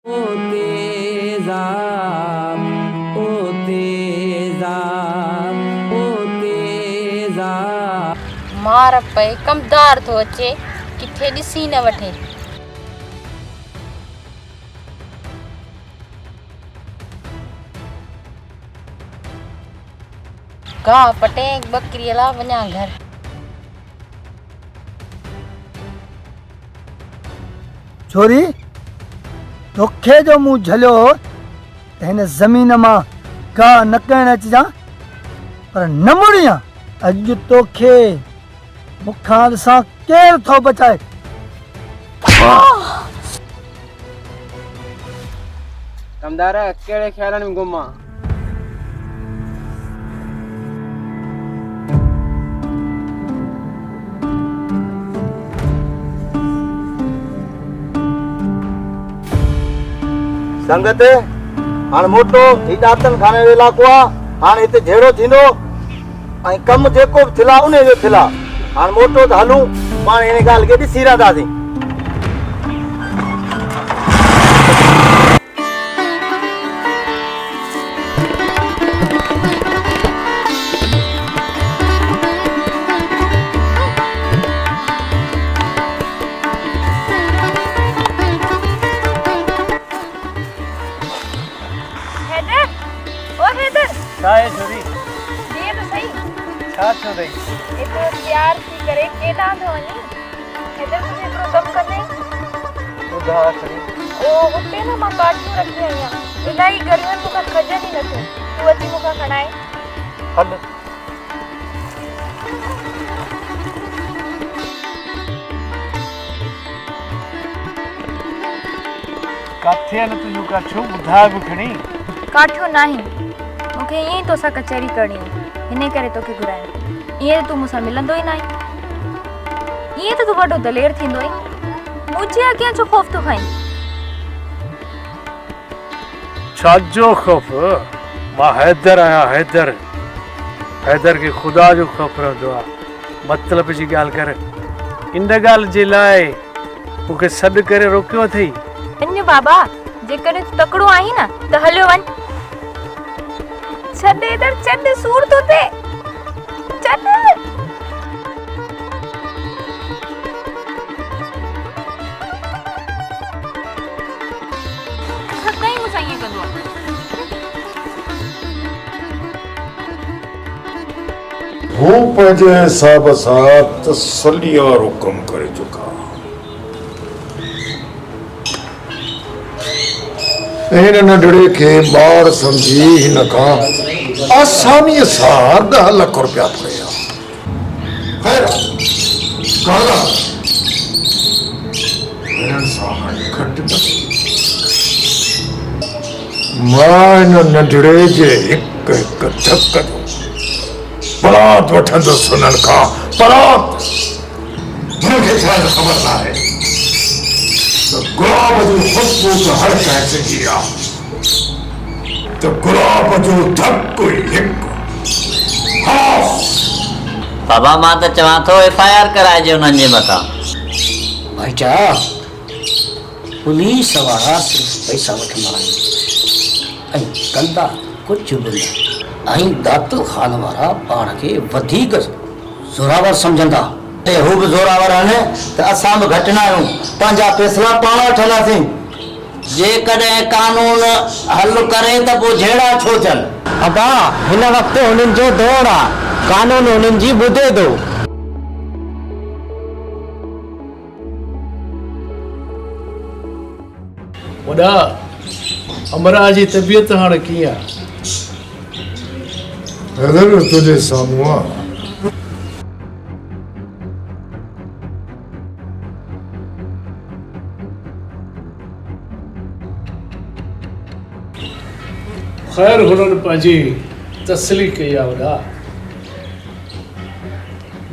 ओ तेजा, ओ तेजा, ओ तेजा। मार पे कमदार थो अचे किथे ॾिसी न वठे। गाह पटे बकरी ला वञा घर। छोरी तोखे जो मुंहुं झलियो त हिन ज़मीन मां गाह न करण अचिजां, पर न मुड़ियां। अॼु तोखे मूंखां ॾिसां केरु थो बचाए। कमदार कहिड़े ख्यालनि में गुम आहे? संगत हाणे मोटो ही दातन खाने जो इलाइक़ो आहे। हाणे हिते जहिड़ो थींदो ऐं कमु जेको बि थिला उन जो थिला। हाणे मोटो त हलूं, पाण हिन ॻाल्हि खे ॾिसी रहंदासीं। छा आहे छोरी? ये तो सही छा थियो अथई? एतिरो प्यार थी करे केॾां थो वञी? हेॾे तुंहिंजे एतिरो कमु कंदे ॿुधा खणी ओ हुते न मां काठियूं रखी आई आहियां। इलाही गर्मियुनि मूंखां खजनि ई नथो। तूं अची मूंखां खणाए। हल। काथे आहिनि तुंहिंजूं काठियूं? ॿुधाए बि खणी। काठियूं नाहिनि, मूंखे ईअं ई तोसां कचहरी करणी हुई, हिन करे तोखे घुरायो। ईअं तूं मूंसां मिलंदो ई न आहीं। ईअं त तूं वॾो दलेर थींदो ई। मुंहिंजे अॻियां छो ख़ौफ़ थो खाईं? छाजो ख़ौफ़? मां हैदर आहियां, हैदर। हैदर खे ख़ुदा जो ख़ौफ़ रहंदो आहे। मतिलब जी ॻाल्हि कर। इन ॻाल्हि जे लाइ मूंखे सॾु करे रोकियो अथई? वञ बाबा, जेकॾहिं तूं तकड़ो आहीं न त हलियो वञ। छॾ इधर, छॾ, सूर थो थिए। छॾ। कहीं मूंसां ईअं कंदो आहे। हू पंहिंजे हिसाब सां तसली वारो कमु करे चुका। हिन नंढड़े खे ॿार सम्झी हिन खां आसानीअ सां 10 लख रुपया फड़िया। ख़ैर काला हिननि सां हाणे घटि न थी। मां हिन नंढड़े जे हिकु हिकु धक जो परात वठंदुसि हुननि खां। परात हुनखे शायदि ख़बर न आहे त गुलाब जो ख़ुशबू त हर कंहिं सिंधी आहे, त गुलाब जो धक ई हिकु। बाबा मां त चवां थो FIR कराइजे उन्हनि जे मथां। भाईचा पुलिस वारा सिर्फ़ु पैसा वठंदा आहिनि ऐं कंदा कुझु बि न। ऐं दातल खान वारा पाण खे वधीक ज़ोरावर सम्झंदा। हू बि ज़ोरावर आहिनि त असां बि घटि न आहियूं। पंहिंजा फैसला पाण वठंदासीं। जेकॾहिं कानून हल करे त पोइ जहिड़ा छो थियनि। अबा हिन वक़्तु हुननि जो दौर आहे, कानून हुननि जी ॿुधे थो। वॾा अमरा जी तबियत हाणे कीअं आहे? हैदर तुंहिंजे साम्हूं आहे। ख़ैर हुननि पंहिंजी तसली कई आहे। वॾा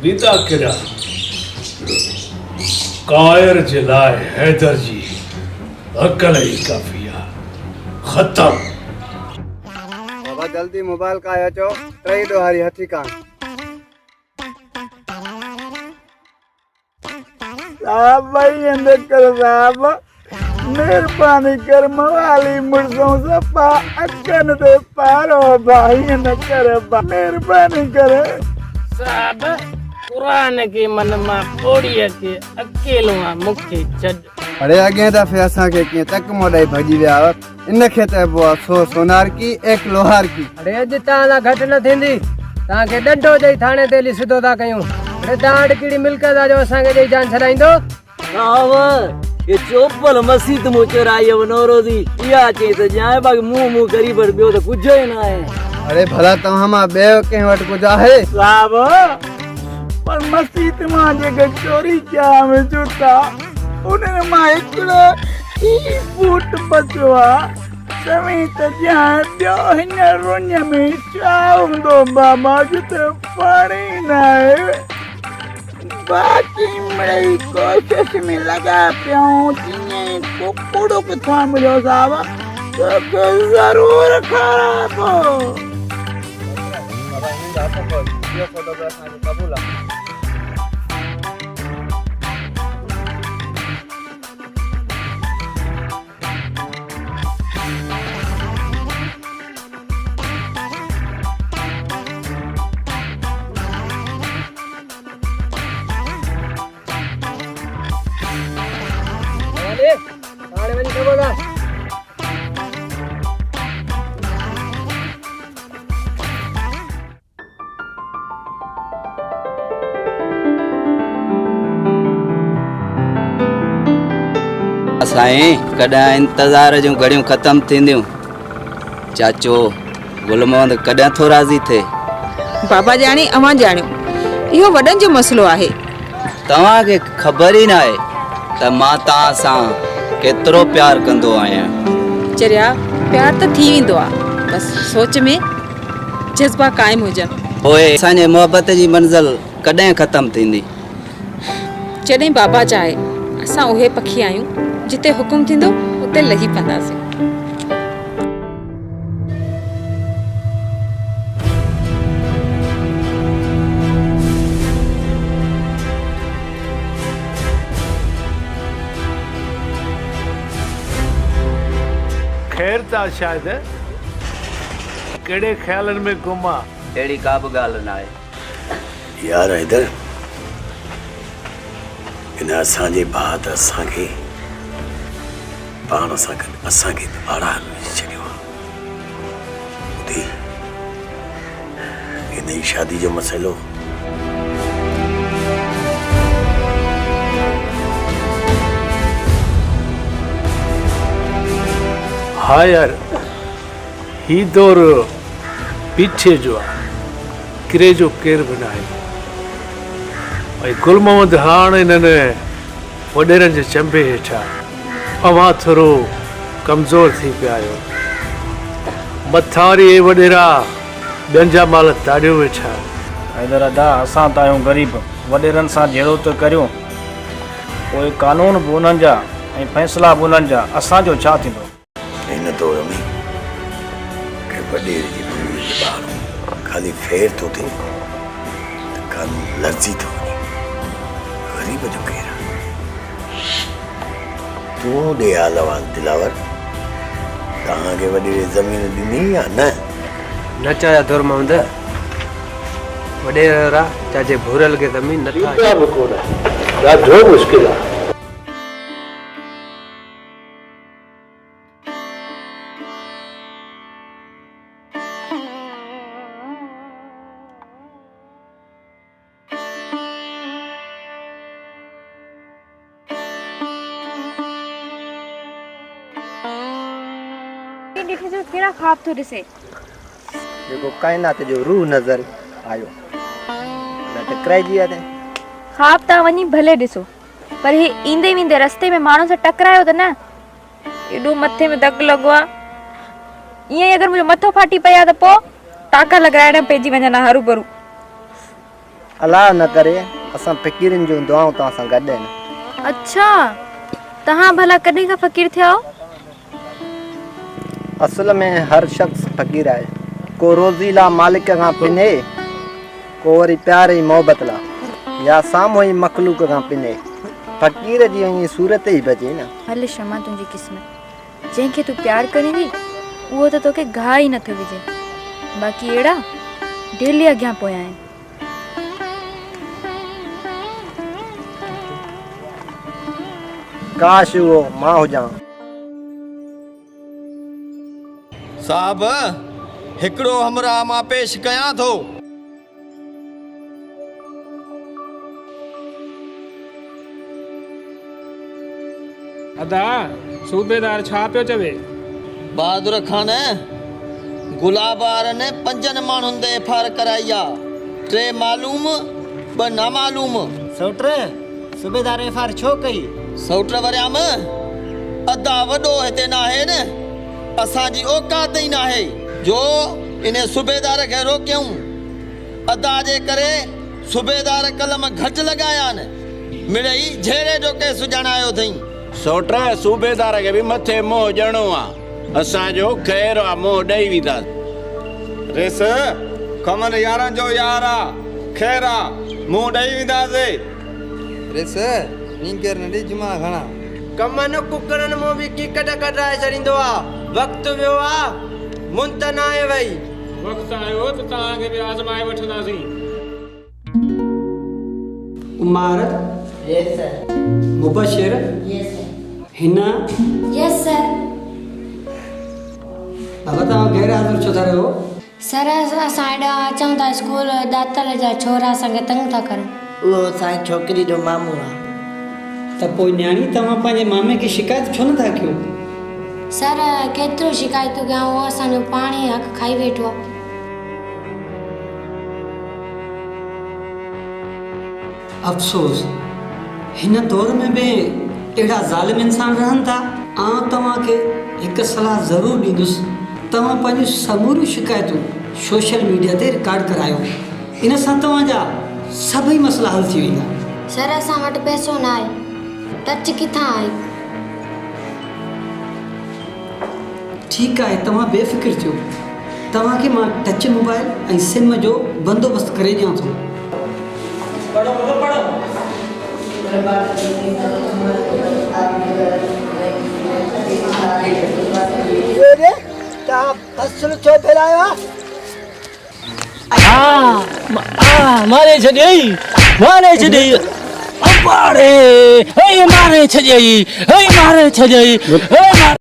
बीता केॾा कायर जे लाइ हैदर जी अकल ई काफ़ी आहे। ख़तम। बाबा जल्दी मोबाइल का अचो, टई ॾोहारी हथी कान। साहब भाई अंदर करो साहब, मेहरबानी कर मवाली मुर्सों से पा अक्कन दे पारो भाई न कर मेहरबानी कर साहब कुरान के मन मां पोड़ीअ के अकेलो मुखे छॾ। अरे अॻे दफ़े असांखे कीअं तक मोॾाई भॼी विया हुआ, इनखे चइबो आहे सो सोनार की एक लोहार की। अरे अॼु तव्हां लाइ घटि न थींदी, तव्हांखे ॾंडो ॾेई थाणे ते हली सिधो था कयूं। अरे तव्हां वटि कहिड़ी मिल्कियत आहे जो असांखे ॾेई जान छॾाईंदो? ये चोपल मसीत मु चराई नौरोजी इहा चई त जाए बाग मुंह करी पर ॿियो त कुझु ई न आहे। अरे भला तव्हां मां ॿियो कंहिं वटि कुझु आहे? साहब पर मस्जिद मां जेके चोरी कया में जूता उन्हनि मां हिकिड़ो ई फूट बचियो आहे। चवई त ॼाण ॿियो हिन रुञ में छा हूंदो बाबा जिते पाणी न आहे। बाक़ी मिड़ई कोशिश में लॻा पियूं जीअं कुकड़ो किथां मिलियो साहब तोखे ज़रूरु खाराइबो। हाणे वञी सघो था। साईं कॾहिं इंतज़ार जूं घड़ियूं ख़तम थींदियूं। चाचो गुलमोहन कॾहिं थो राज़ी थिए? बाबा ॼाणे अवां ॼाणियो इहो वॾनि जो मसइलो आहे। तव्हांखे ख़बर ई न आहे त मां तव्हां सां केतिरो प्यार कंदो आहियां। चरिया प्यार त थी वेंदो आहे, बसि सोच में जज़्बा क़ाइमु हुजनि। पोइ असांजे मोहबत जी मंज़िल कॾहिं ख़तम थींदी? जॾहिं बाबा चाहे असां उहे पखी आहियूं जिते हुकुम थींदो उते लही पवंदासीं। खैर था शायदि कहिड़े ख़्यालनि में गुम आहे? अहिड़ी का बि ॻाल्हि न आहे। यार हैदर इन असांजे भाउ त असांखे पाण सां गॾु असांखे ॿारहं विझी छॾियो आहे। इन जी शादी जो मसइलो हाँ यार, ही दौर पीछे जो आहे, किरे जो केर बि न आहे। ऐं गुल मोहम्मद हाणे इन्हनि वॾेरनि जे चंबे हेठां अवां थोरो कमज़ोर थी पिया आहियो। मथां वरी ए वॾेरा ॿियनि जा माल ताड़ियो वेठा। हैदर अदा असां त आहियूं ग़रीब, वॾेरनि सां जहिड़ो त करियूं, पोइ कानून बि उन्हनि जा ऐं फ़ैसिला बि उन्हनि जा, असांजो छा थींदो? इन दौर में के वॾेर जी भूमि जे ॿार खाली फेर थो थिए त कानून लर्ज़ी थो वञे। ग़रीब जो केरु तूं ॾे हाल अहवाल दिलावर, तव्हांखे वॾेरे ज़मीन ॾिनी या न? न चाहे दौर मोहम्मद, वॾेरा चाचे भूरल खे ज़मीन नथा ॾाढो मुश्किल आहे। ॾिठे जो कहिड़ा ख़्वाब थो ॾिसे? जेको काइनात जो रूह नज़र आयो न टकराइजी आहे। ख़्वाब तव्हां वञी भले ॾिसो, पर हे ईंदे वेंदे रस्ते में माण्हू सां टकरायो त न, एॾो मथे में धक लॻो आहे। ईअं ई अगरि मुंहिंजो मथो फाटी पिया त पोइ टाका लॻाइण पइजी वञनि हरू भरू। अलाह न करे असां फ़क़ीरनि जूं दुआऊं तव्हां सां गॾु आहिनि। अच्छा, तव्हां भला कॾहिं खां फ़क़ीर थिया हो? असल में हर शख़्स फ़क़ीर आहे, को रोज़ी ला मालिक खां पिने, को वरी प्यार ई मोहबत ला, या साम्हूं ई मखलूक खां पिने। फ़क़ीर जी ये सूरत ही बचे न। हल क्षमा तुंहिंजी क़िस्मत, जंहिंखे तूं प्यार करींदी उहो त तोखे घा ई नथो विझे, बाक़ी अहिड़ा डेली अॻियां पोयां आहिनि। काश वो मां हुजां। साहब हिकिड़ो हमरा मां पेश कयां थो। अदा सूबेदार छा पियो चवे? बहादुर खान गुलाबार ने 5 माण्हुनि ते एफआईआर कराई आ, 3 मालूम 2 नामालूम। सौट्र सूबेदार एफआईआर छो कई? सौट्र वरियाम अदा वॾो हिते न आहे न, असांजी औकात ई न आहे जो इन सूबेदार खे रोकियूं। अदा जे करे सूबेदार कलम घटि लॻाया आहिनि, मिड़ई झेड़े जो केस ॼाणायो अथई। सोट सूबेदार के भी मथे मोह ॼणो आ, असांजो ख़ैर आ, मोह ॾेई वींदा। रेस कमन यारन जो यार आ, खैर आ, मुंह ॾेई वेंदासीं। रेस नींगर नडी जुमा घणा कमन कुकरन मो भी टिकट कढाए छड़ींदो आ। वक्त वियो आ, मुंतन आहे वई। वक्त आयो त तव्हां खे भी आज़माए वठंदासीं। उमर यस सर। मुबशिर यस सर। हिना यस सर। अब तव्हां गैर हाज़िर छो था रहो? सर असां हेॾा अचूं था स्कूल, दातल जा छोरा असांखे तंग था करनि। उहो असांजी छोकिरी जो मामू आ। त पोइ न्याणी तव्हां पंहिंजे मामे खे शिकायत छो नथा कयो? सर केतिरो शिकायतूं कयूं, उहो असांजो पाणी हक़ खाई वेठो आहे। अफ़सोस हिन दौर में भी अहिड़ा ज़ालिम इंसान रहनि था। आउं तव्हांखे हिकु सलाह ज़रूरु ॾींदुसि, तव्हां पंहिंजूं समूरियूं शिकायतूं सोशल मीडिया ते रिकॉर्ड करायो, इन सां तव्हांजा सभई मसइला हल थी वेंदा। सर असां वटि पैसो न आहे, टच किथां आहे? ठीकु आहे, तव्हां बेफ़िक्र थियो, तव्हांखे मां टच मोबाइल ऐं सिम जो बंदोबस्तु करे ॾियां थो। पढ़ो पढ़ो पढ़ो। तव्हां फसल छो फैलायो? मारे छॾियई, मारे छॾियई, अबाड़े हे मारे छॾियई, हे मारे छॾियई, हे मारे।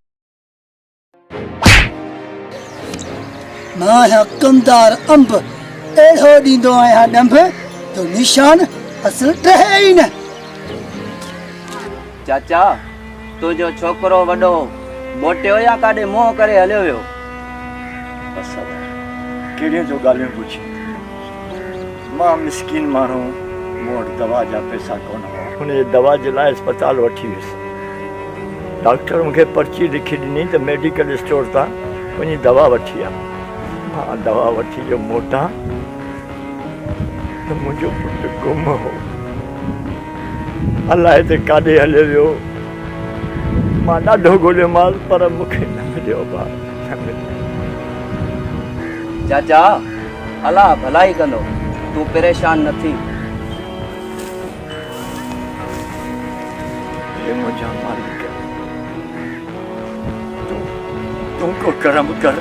मां कमदार अंब अहिड़ो ॾींदो आहियां ॾंभ तो निशान असल ठहे ई न। चाचा तुंहिंजो छोकिरो वॾो मोटियो या काॾे मोह करे हलियो वियो? कहिड़ियूं जो ॻाल्हियूं पुछी? मां मिसकिन माण्हू, मूं वटि दवा जा पैसा कोन हुआ, हुन दवा जे लाइ अस्पताल वठी वियुसि। डॉक्टर मूंखे पर्ची लिखी ॾिनी त मेडिकल स्टोर तां वञी दवा वठी आ। मां दवा वठी जो मोटां त मुंहिंजो पुटु गुम हो, अलाए त काॾे हलियो वियो। मां ॾाढो ॻोल्हियोमांसि पर मूंखे न मिलियो। चाचा अलाह भलाई कंदो, तूं परेशान न थी। मुंहिंजा मालिक तूं को कर्म कर,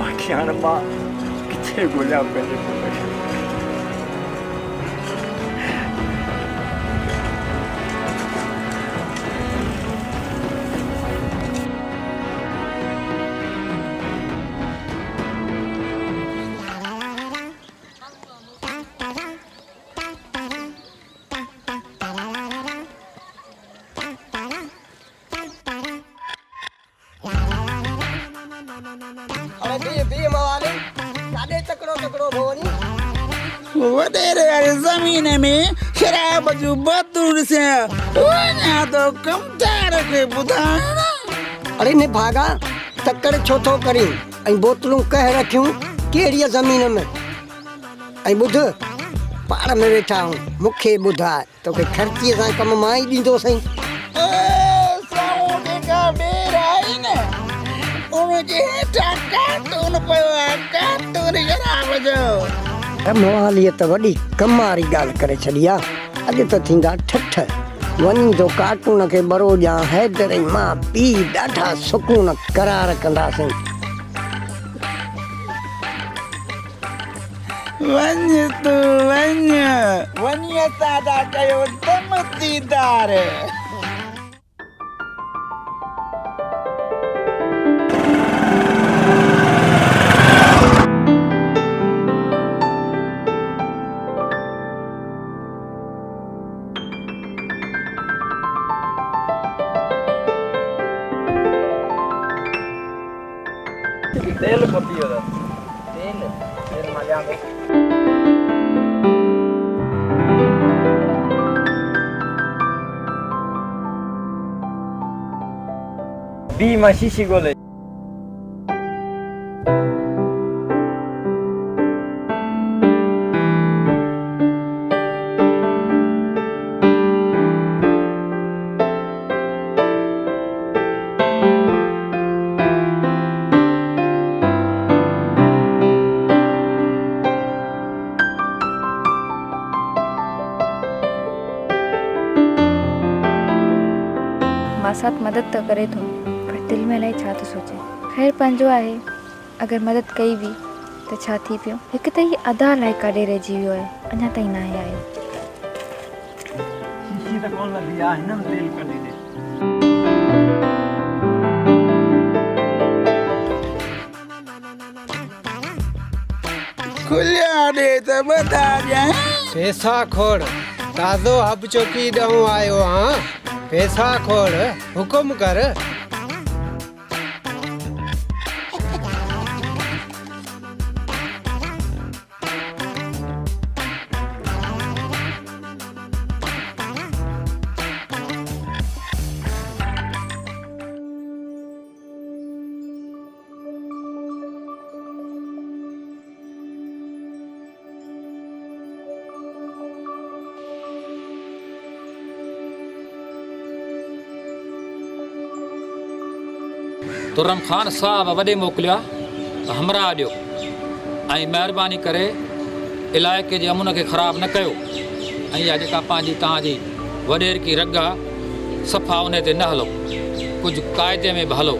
बाक़ी हाणे मां किथे ॻोल्हियां पंहिंजे पुट खे। ज़मीन में शराब जूं बोतलूं ॾिसां तो कमदार खे ॿुधाइण। अरे ने भागा तकड़ छो थो करी ऐं बोतलूं कह रखियूं कहिड़ीअ ज़मीन में? ऐं ॿुध पाड़ में वेठा आहियूं, मूंखे ॿुधाए तोखे ख़र्चीअ सां कम मां ई ॾींदो सही। मोहालीअ त वॾी कमारी ॻाल्हि करे छॾी आहे। अॼु त थींदा ठठ, वञी तो कार्टून खे बरो ॾियां हैदर ऐं मां पीउ ॾाढा सुकून करार कंदासीं। वञ तूं वञ सादा कयो दम दीदार। तेल खपी होदा तेल मां ॾियां थो। बी मां शीशी ॻोल्हे। मां साथ मदद तो करे थो पर दिल में अलाए छा थो सोचे। ख़ैर पंहिंजो आहे, अगर मदद कई भी तो छा थी पियो। हिक त ही अदा लाइ काॾे रहिजी वियो आहे, अञा ताईं न आयो। शीशी त कोन लॻी आहे, हिन में तेल कढी दे। खुलिया दे त बता जाए। पैसा खोड़ ताज़ो हब चौकी ॾऊं आयो हाँ। पैसा खोड़ हुकुम कर। तुर्रम खान साहब वॾे मोकिलिया त हमरा ॾियो ऐं महिरबानी करे इलाइक़े जे अमुन खे ख़राब न कयो। ऐं इहा जेका पंहिंजी तव्हांजी वॾेर की रग आहे सफ़ा उन ते न हलो, कुझु क़ाइदे में बि हलो।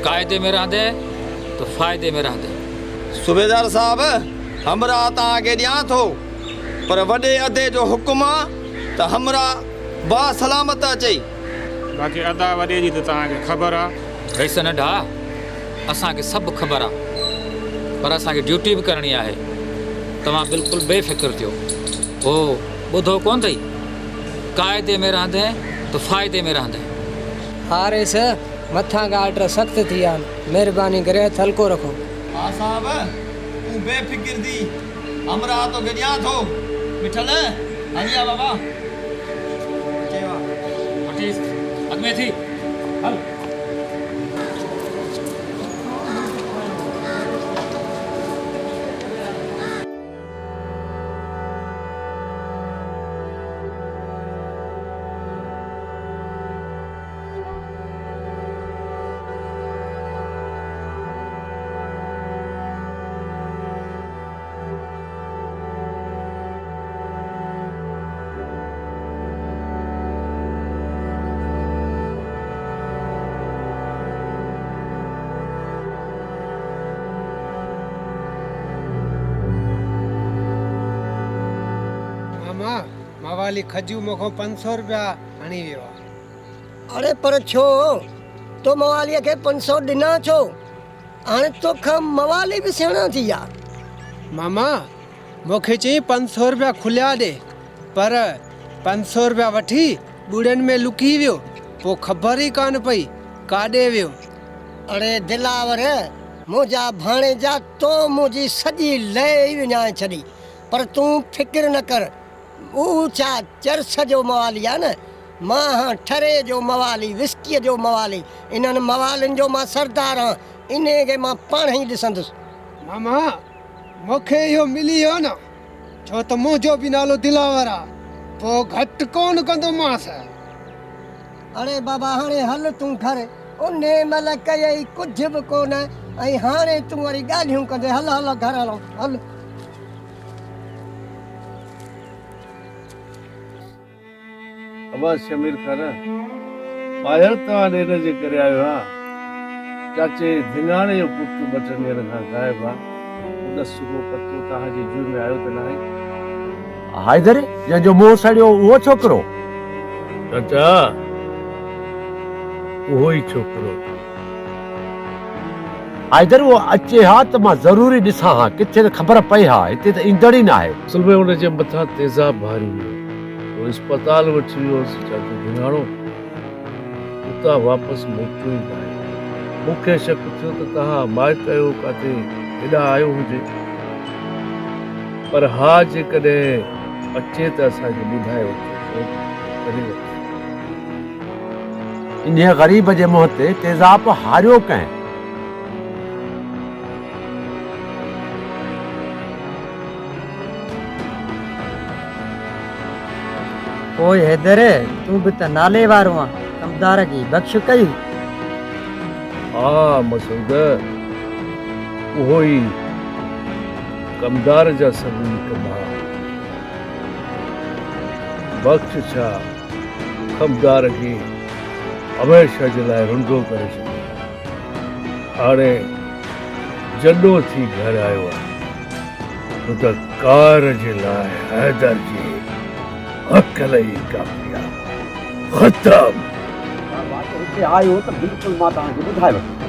क़ाइदे में रहंदे त फ़ाइदे में रहंदे। सूबेदार साहब हमरा तव्हांखे ॾियां थो, पर वॾे अदे जो हुकुम आहे त हमरा बा सलामत अचई। बाक़ी अदा वॾे जी त तव्हांखे ख़बर आहे। वैसे नंढा असांखे सभु ख़बर आहे, पर असांखे ड्यूटी बि करणी आहे। तव्हां बिल्कुलु बेफ़िक्र थियो। हो ॿुधो कोन अथई, क़ाइदे में रहंदे त फ़ाइदे में रहंदे। हारिस मथां का ऑर्डर सख़्त थी विया आहिनि, महिरबानी करे हथु हल्को रखो। हा साहब तूं बेफ़िक्र थी, हमरा तोखे ॾियां थो। मिठल हलिया बाबा चयो वठीस अॻ में थी हल। मवाली खजू मोखो 500 रुपया हणी वियो आहे। अरे पर छो तो मवालीअ खे 500 ॾिना छो? हाणे तोखां मवाली बि सियाणा थी विया। मामा मूंखे चई 500 रुपया खुलिया ॾे, पर 500 रुपया वठी ॿुड़नि में लुकी वियो। पोइ ख़बर ई कान पई काॾे वियो। अरे दिलावर मुंहिंजा भाणे जा तो मुंहिंजी सॼी लय विञाए छॾी, पर तूं फिक्र न कर। उहो छा चर्च जो मवाली आहे न, मां हाँ ठरे जो मवाली, विस्कीअ जो मवाली। इन्हनि मवालियुनि जो मां सरदार आहियां, इन खे मां पाण ई ॾिसंदुसि। मामा मूंखे इहो मिली वियो न, छो त मुंहिंजो बि नालो दिलावर आहे, पोइ घटि कोन कंदोमांसि। अरे बाबा हाणे हल तूं घर, उन महिल कयई कुझु बि कोन, ऐं हाणे तूं वरी ॻाल्हियूं कंदे। हल हल घर हलो हल। शाबाश शमीर खान ॿाहिर तव्हां ॾेर जे करे आयो हा चाचे धिंगाणे जो पुटु ॿ टे ॾींहंनि खां गाइब आहे उन सुबुह पतो तव्हांजी जुई में आयो त न आहे हैदर जंहिंजो मुंहुं सड़ियो उहो छोकिरो चाचा उहो ई छोकिरो हैदर उहो अचे हा त मां ज़रूरी ॾिसां हा किथे त ख़बर पई हा हिते त ईंदड़ ई न आहे असल में हुनजे मथां तेज़ाब भारी हुयो उहो अस्पताल वठी वियोसि चाचा धिंगाणो उतां वापसि मोटियो ई न आहे मूंखे शक थियो त तव्हां माइट आहियो काथे हेॾा आयो हुजे पर हा जेकॾहिं अचे त असांखे ॿुधाए वठो इन ग़रीब जे मुंहं ते तेज़ाब हारियो कंहिं ओए हैदर तूं बि त नाले वारो आहे कमदार जी बख़्श कई हा मसूद उहो ई कमदार जा सभिनी कमा बख़्श छा कमदार खे हमेशह जे लाइ रुंडो करे छॾियो हाणे जॾो थी घर आयो आहे त कार जे लाइ हैदर जी अकल ई काफ़ी आहे ख़तम आयो त बिल्कुलु मां तव्हांखे ॿुधाए वठंदुमि